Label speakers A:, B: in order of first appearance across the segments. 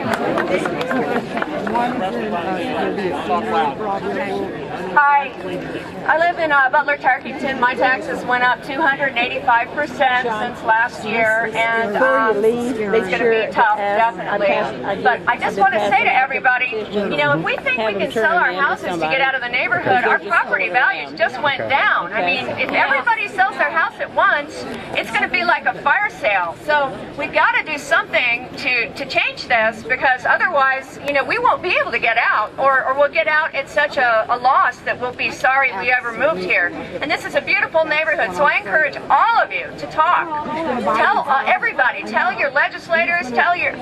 A: Hi, I live in Butler, Tarkington. My taxes went up 285% since last year, and it's going to be tough, definitely. But I just want to say to everybody, you know, if we think we can sell our houses to get out of the neighborhood, our property values just went down. I mean, if everybody sells their house at once, it's going to be like a fire sale. So we've got to do something to change this, because otherwise, you know, we won't be able to get out, or we'll get out at such a loss that we'll be sorry we ever moved here. And this is a beautiful neighborhood, so I encourage all of you to talk. Tell everybody, tell your legislators, tell your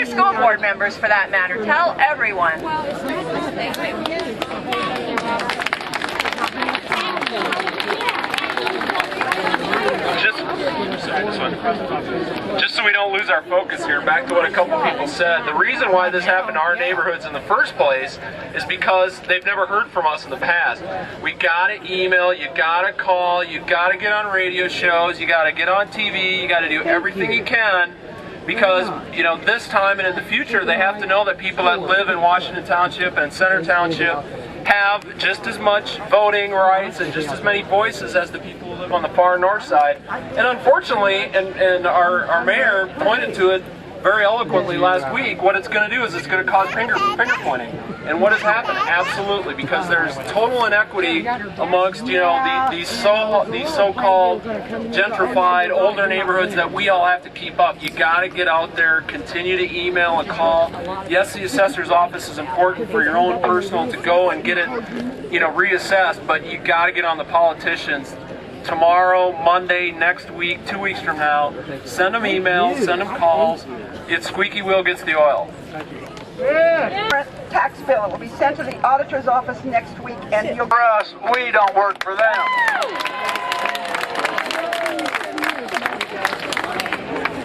A: school board members for that matter. Tell everyone.
B: Just so we don't lose our focus here, back to what a couple people said, the reason why this happened to our neighborhoods in the first place is because they've never heard from us in the past. We gotta email, you gotta call, you gotta get on radio shows, you gotta get on TV, you gotta do everything you can, because, you know, this time and in the future they have to know that people that live in Washington Township and Center Township have just as much voting rights and just as many voices as the people who live on the far north side. And unfortunately, and our mayor pointed to it very eloquently last week, what it's going to do is it's going to cause finger pointing. And what has happened? Absolutely, because there's total inequity amongst, you know, these so-called gentrified older neighborhoods that we all have to keep up. You got to get out there, continue to email and call. Yes, the assessor's office is important for your own personal to go and get it, you know, reassessed, but you got to get on the politicians. Tomorrow, Monday, next week, 2 weeks from now, send them emails, send them calls. It's squeaky wheel gets the oil.
C: Tax bill. It will be sent to the auditor's office next week, and you'll...
B: For us, we don't work for them.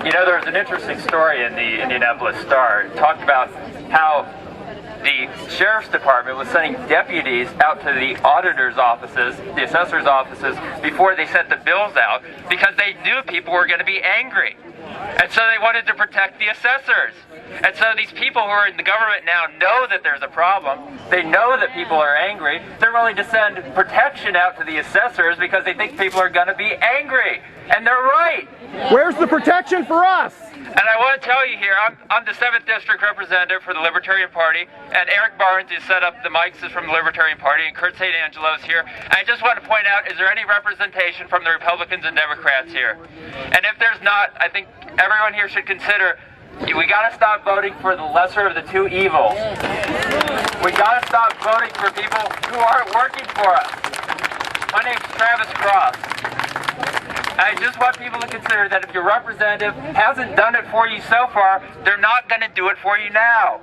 D: You know, there was an interesting story in the Indianapolis Star. It talked about how the sheriff's department was sending deputies out to the auditor's offices, the assessor's offices, before they sent the bills out, because they knew people were going to be angry. And so they wanted to protect the assessors. And so these people who are in the government now know that there's a problem. They know that people are angry. They're willing to send protection out to the assessors because they think people are going to be angry. And they're right.
E: Where's the protection for us?
D: And I want to tell you here, I'm the 7th District Representative for the Libertarian Party, and Eric Barnes has set up the mics from the Libertarian Party, and Kurt St. Angelo is here. And I just want to point out, is there any representation from the Republicans and Democrats here? And if there's not, I think everyone here should consider, we got to stop voting for the lesser of the two evils. We got to stop voting for people who aren't working for us. My name's Travis Cross. I just want people to consider that if your representative hasn't done it for you so far, they're not going to do it for you now.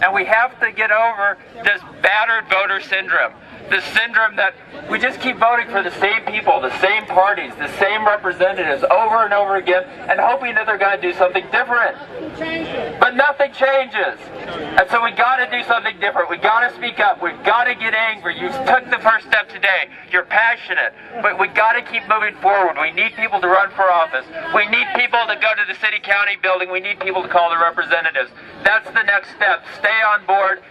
D: And we have to get over this battered voter syndrome. This syndrome that we just keep voting for the same people, the same parties, the same representatives over and over again, and hoping that they're going to do something different. But nothing changes. And so we got to do something different. We got to speak up. We've got to get angry. You took the first step today. You're passionate. But we got to keep moving forward. We need people to run for office. We need people to go to the city-county building. We need people to call the representatives. That's the next step. Stay on board.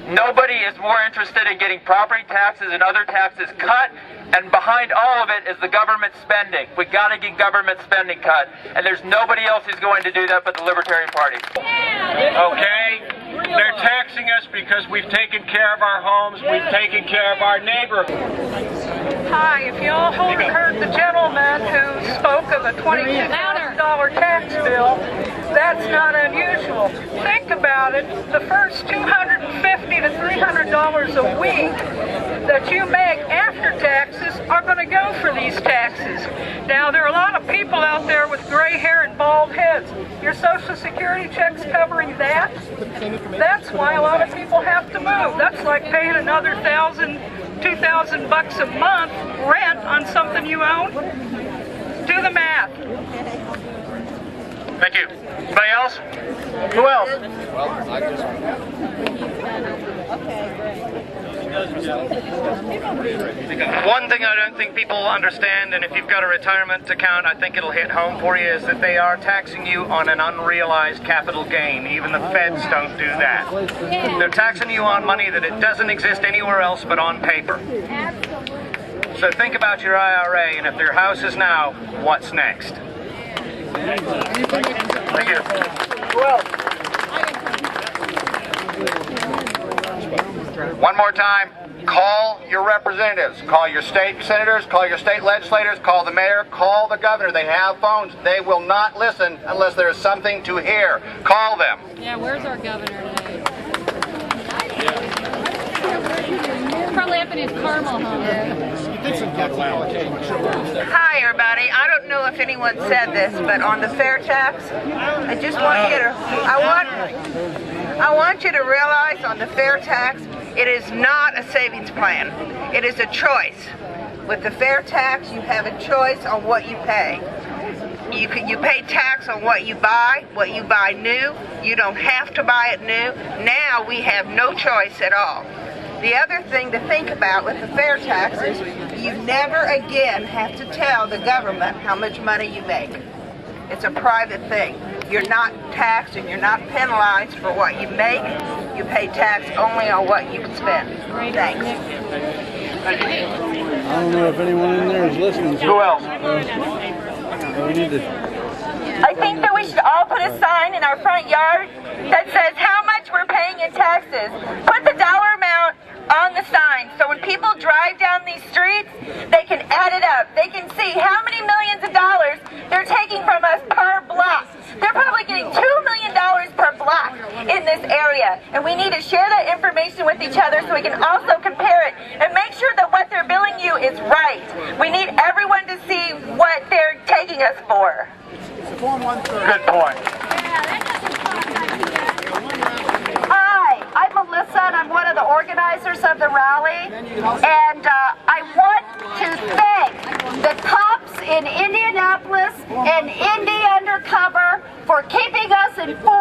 D: Nobody is more interested in getting property taxes and other taxes cut, and behind all of it is the government spending. We got to get government spending cut, and there's nobody else who's going to do that but the Libertarian Party.
B: Okay? They're taxing us because we've taken care of our homes, we've taken care of our neighborhoods.
C: Hi, if you all heard the gentleman who spoke of a $22,000 tax bill, that's not unusual. Think about it, the first $250 to $300 a week that you make after taxes are going to go for these taxes. Now, there are a lot of people out there with gray hair and bald heads. Your Social Security check's covering that? That's why a lot of people have to move. That's like paying another $1,000, $2,000 a month rent on something you own. Do the math.
F: Thank you. Anybody else? Who else? One thing I don't think people understand, and if you've got a retirement account, I think it'll hit home for you, is that they are taxing you on an unrealized capital gain. Even the feds don't do that. They're taxing you on money that it doesn't exist anywhere else but on paper. So think about your IRA, and if your house is now, what's next? Thank you. Who else? One more time, call your representatives, call your state senators, call your state legislators, call the mayor, call the governor. They have phones. They will not listen unless there is something to hear. Call them.
G: Yeah, where's our governor today? Probably up in his Carmel home.
H: Hi everybody. I don't know if anyone said this, but on the fair tax, I just want you to, I want you to realize on the fair tax, it is not a savings plan. It is a choice. With the fair tax, you have a choice on what you pay. You pay tax on what you buy new. You don't have to buy it new. Now we have no choice at all. The other thing to think about with the fair tax is you never again have to tell the government how much money you make. It's a private thing. You're not taxed and you're not penalized for what you make. You pay tax only on what you spend. Thanks.
E: I don't know if anyone in there is listening.
F: Who else?
E: We need to.
A: I think that we should all put a sign in our front yard that says how much we're paying in taxes. Put the dollar amount on the sign so when people drive down these streets, they can add it up. They can see how many millions of dollars they're taking from us per block. They're probably getting $2 million per block in this area. And we need to share that information with each other so we can also compare it and make sure that what they're billing you is right. We need everyone to see what they're taking us for.
F: Good point.
I: Hi, I'm Melissa and I'm one of the organizers of the rally. And I want to thank the cops in Indianapolis and Indy Undercover for keeping us informed